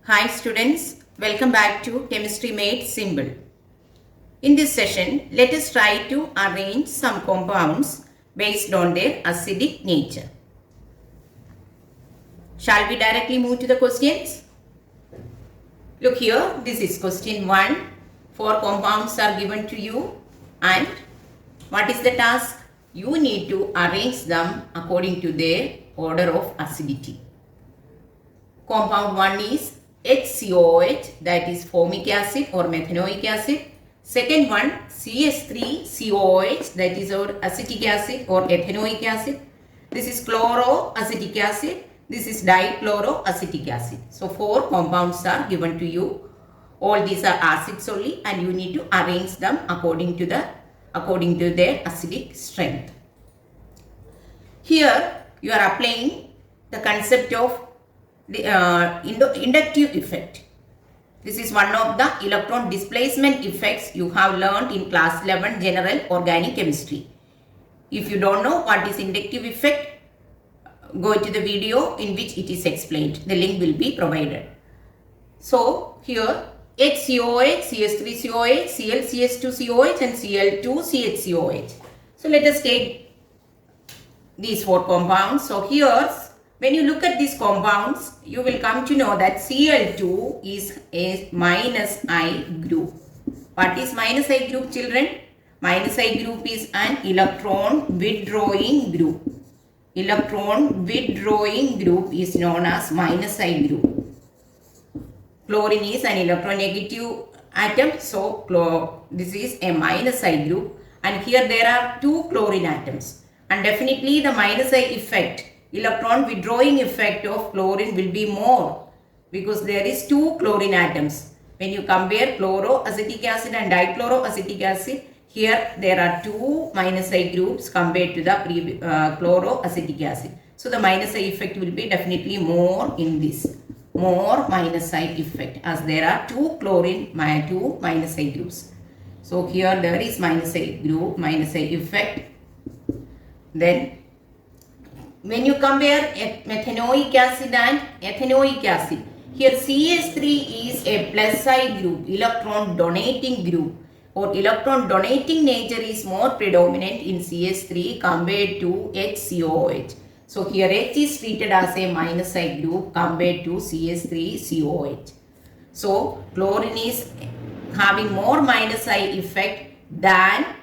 Hi students, welcome back to Chemistry Made Simple. In this session, let us try to arrange some compounds based on their acidic nature. Shall we directly move to the questions? Look here, this is question 1. 4 compounds are given to you and what is the task? You need to arrange them according to their order of acidity. Compound 1 is HCOOH, that is formic acid or methanoic acid. Second one CS3COOH, that is our acetic acid or ethanoic acid. This is chloroacetic acid. This is dichloroacetic acid. So 4 compounds are given to you. All these are acids only and you need to arrange them according to their acidic strength. Here you are applying the concept of the inductive effect. This is one of the electron displacement effects you have learned in class 11 general organic chemistry. If you don't know what is inductive effect, go to the video in which it is explained. The link will be provided. So here HCOH, CS3COH, ClCS2COH and Cl2CHCOH. So let us take these 4 compounds. So here when you look at these compounds, you will come to know that Cl2 is a minus I group. What is minus I group, children? Minus I group is an electron withdrawing group. Electron withdrawing group is known as minus I group. Chlorine is an electronegative atom, so this is a minus I group. And here there are 2 chlorine atoms. And definitely the minus I effect, electron withdrawing effect of chlorine will be more because there is 2 chlorine atoms. When you compare chloroacetic acid and dichloroacetic acid, here there are 2 minus I groups compared to the chloroacetic acid. So the minus I effect will be definitely more in this. More minus I effect as there are 2 chlorine, 2 minus I groups. So here there is minus I group, minus I effect. Then when you compare methanoic acid and ethanoic acid, here CS3 is a plus I group, electron donating group, or electron donating nature is more predominant in CS3 compared to HCOOH. So here H is treated as a minus I group compared to CS3COH. So chlorine is having more minus I effect than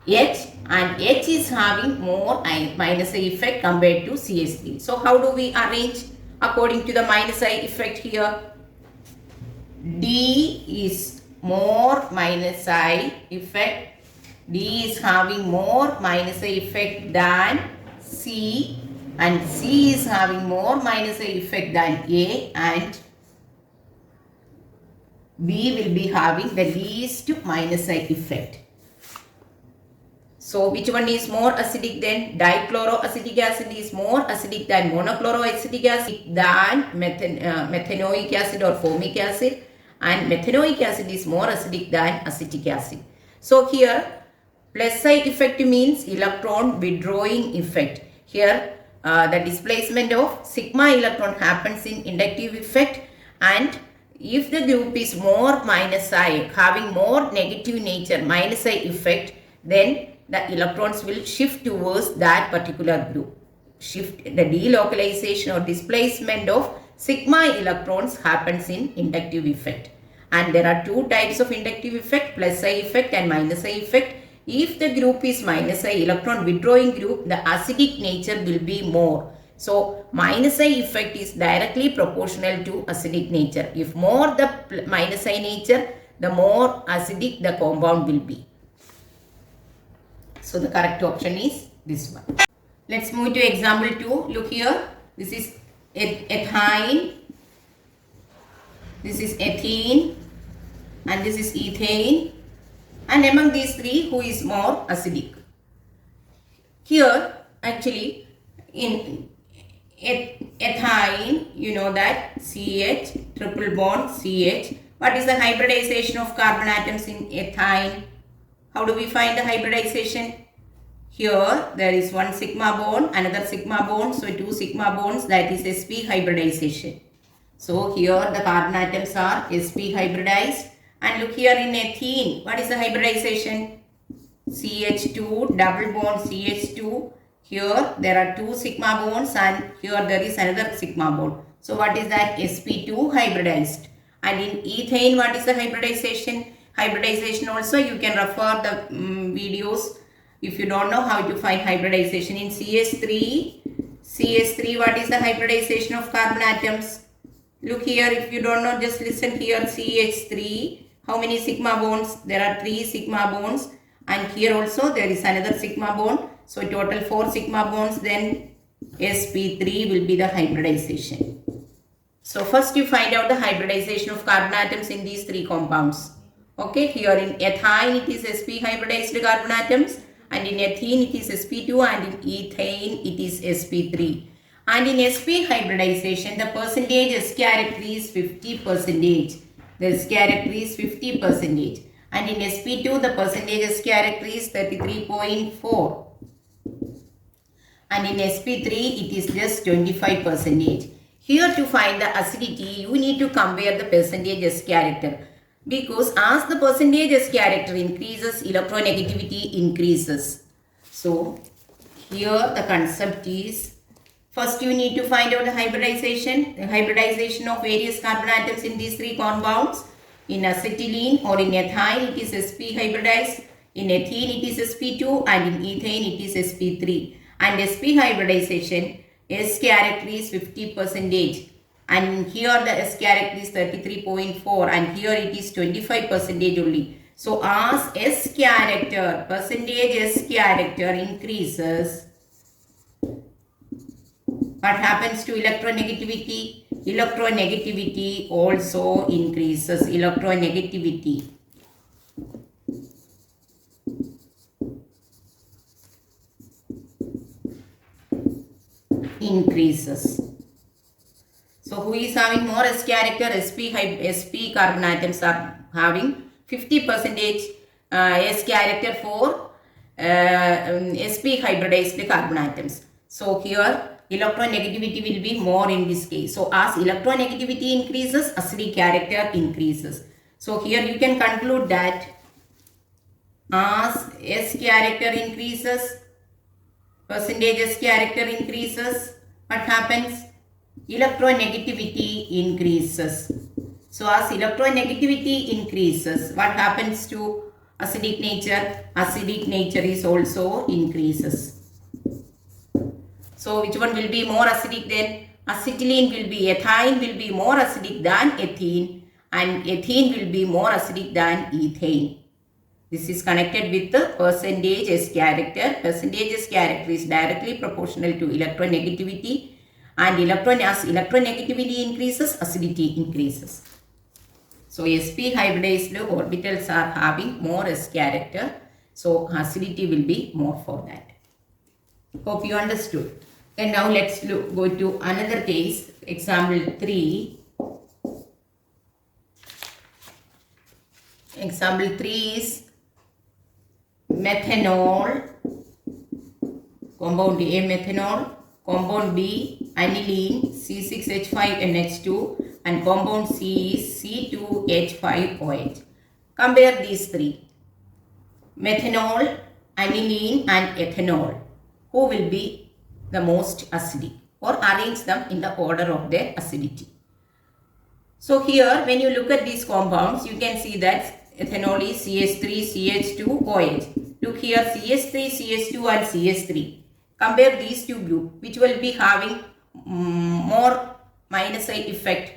H, and H is having more minus I effect compared to CS3. So how do we arrange according to the minus I effect here? D is more minus I effect. D is having more minus I effect than C, and C is having more minus I effect than A, and B will be having the least minus I effect. So which one is more acidic then? Dichloroacetic acid is more acidic than monochloroacetic acid than methanoic acid or formic acid, and methanoic acid is more acidic than acetic acid. So here plus I effect means electron withdrawing effect. Here the displacement of sigma electron happens in inductive effect, and if the group is more minus I, having more negative nature, minus I effect, then the electrons will shift towards that particular group. Shift, the delocalization or displacement of sigma electrons happens in inductive effect. And there are 2 types of inductive effect, plus I effect and minus I effect. If the group is minus I, electron withdrawing group, the acidic nature will be more. So minus I effect is directly proportional to acidic nature. If more the minus I nature, the more acidic the compound will be. So the correct option is this one. Let's move to example 2. Look here. This is ethine. This is ethene. And this is ethane. And among these 3, who is more acidic? Here, actually, in ethine, you know that CH, triple bond CH. What is the hybridization of carbon atoms in ethine? How do we find the hybridization? Here there is one sigma bond, another sigma bond. So 2 sigma bonds, that is sp hybridization. So here the carbon atoms are sp hybridized, and look here in ethene, what is the hybridization? CH2 double bond CH2. Here there are two sigma bonds and here there is another sigma bond. So what is that? sp2 hybridized. And in ethane, what is the hybridization? Hybridization also you can refer the videos if you don't know how to find hybridization. In CH3, what is the hybridization of carbon atoms? Look here, if you don't know, just listen here. CH3, how many sigma bonds? There are 3 sigma bonds, and here also there is another sigma bond. So total 4 sigma bonds, then sp3 will be the hybridization. So first you find out the hybridization of carbon atoms in these 3 compounds. Okay, here in ethyne it is sp hybridized carbon atoms, and in ethene it is sp2, and in ethane it is sp3. And in sp hybridization, the percentage S character is 50%. The S character is 50%. And in sp2, the percentage S character is 33.4. And in sp3, it is just 25%. Here to find the acidity, you need to compare the percentage S character. Because as the percentage S character increases, electronegativity increases. So, here the concept is, first you need to find out the hybridization. The hybridization of various carbon atoms in these 3 compounds. In acetylene or in ethyne, it is sp hybridized. In ethene, it is sp2, and in ethane, it is sp3. And sp hybridization, S character is 50%. And here the S character is 33.4, and here it is 25% only. So as S character, percentage S character increases, what happens to electronegativity? Electronegativity also increases. Electronegativity increases. So who is having more S character? sp carbon atoms are having 50% S character for sp hybridized carbon atoms. So here electronegativity will be more in this case. So as electronegativity increases, acidic character increases. So here you can conclude that as S character increases, percentage S character increases, what happens? Electronegativity increases. So as electronegativity increases, what happens to acidic nature? Acidic nature is also increases. So which one will be more acidic then? Acetylene will be, ethyne will be more acidic than ethene, and ethene will be more acidic than ethane. This is connected with the percentage S character. Percentage S character is directly proportional to electronegativity, and as electronegativity increases, acidity increases. So sp hybridized orbitals are having more S character, so acidity will be more for that. Hope you understood. And now let's go to another case, example 3. Example 3 is methanol, compound A methanol, compound B aniline C6H5NH2, and compound C is C2H5OH. Compare these 3. Methanol, aniline and ethanol. Who will be the most acidic, or arrange them in the order of their acidity. So here when you look at these compounds, you can see that ethanol is CH3CH2OH. Look here, CH3, CH2 and CH3. Compare these two groups, which will be having more minus I effect.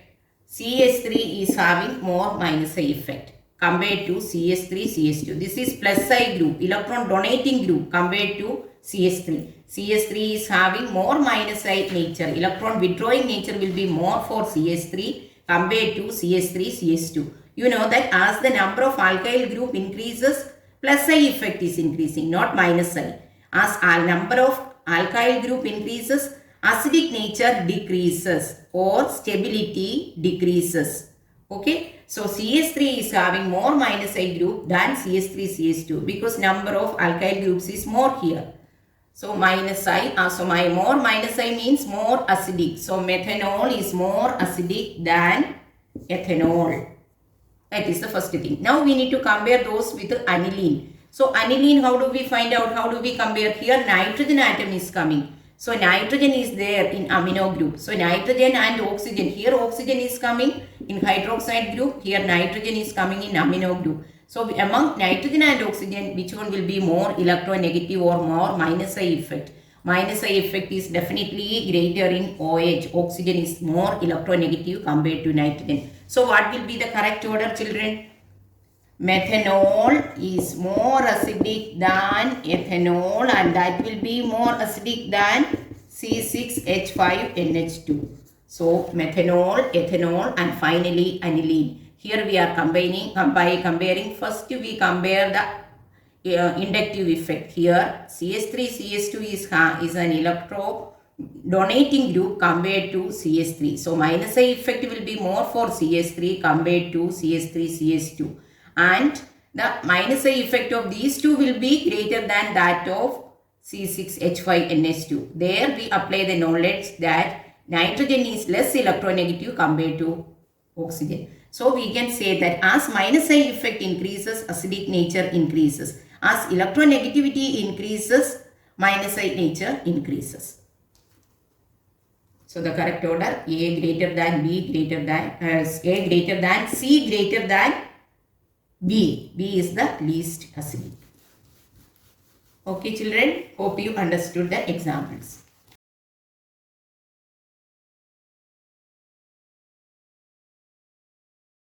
CH3 is having more minus I effect compared to CH3, CH2. This is plus I group, electron donating group compared to CH3. CH3 is having more minus I nature. Electron withdrawing nature will be more for CH3 compared to CH3, CH2. You know that as the number of alkyl group increases, plus I effect is increasing, not minus I. As a number of alkyl group increases, acidic nature decreases or stability decreases. Okay. So CH3 is having more minus I group than CH3, CH2 because number of alkyl groups is more here. So minus I, so my more minus I means more acidic. So methanol is more acidic than ethanol. That is the first thing. Now we need to compare those with aniline. So aniline, how do we find out? How do we compare? Here nitrogen atom is coming. So nitrogen is there in amino group. So nitrogen and oxygen. Here oxygen is coming in hydroxide group. Here nitrogen is coming in amino group. So among nitrogen and oxygen, which one will be more electronegative or more minus I effect? Minus I effect is definitely greater in OH. Oxygen is more electronegative compared to nitrogen. So what will be the correct order, children? Methanol is more acidic than ethanol, and that will be more acidic than C6H5NH2. So methanol, ethanol, and finally aniline. Here we are comparing. First we compare the inductive effect. Here CH3, CH2 is an electro donating group compared to CH3. So minus I effect will be more for CH3 compared to CH3, CH2. And the minus I effect of these two will be greater than that of C6H5NH2. There we apply the knowledge that nitrogen is less electronegative compared to oxygen. So we can say that as minus I effect increases, acidic nature increases. As electronegativity increases, minus I nature increases. So the correct order, A greater than B greater than, A greater than, C greater than B. B is the least acidic. Okay children, hope you understood the examples.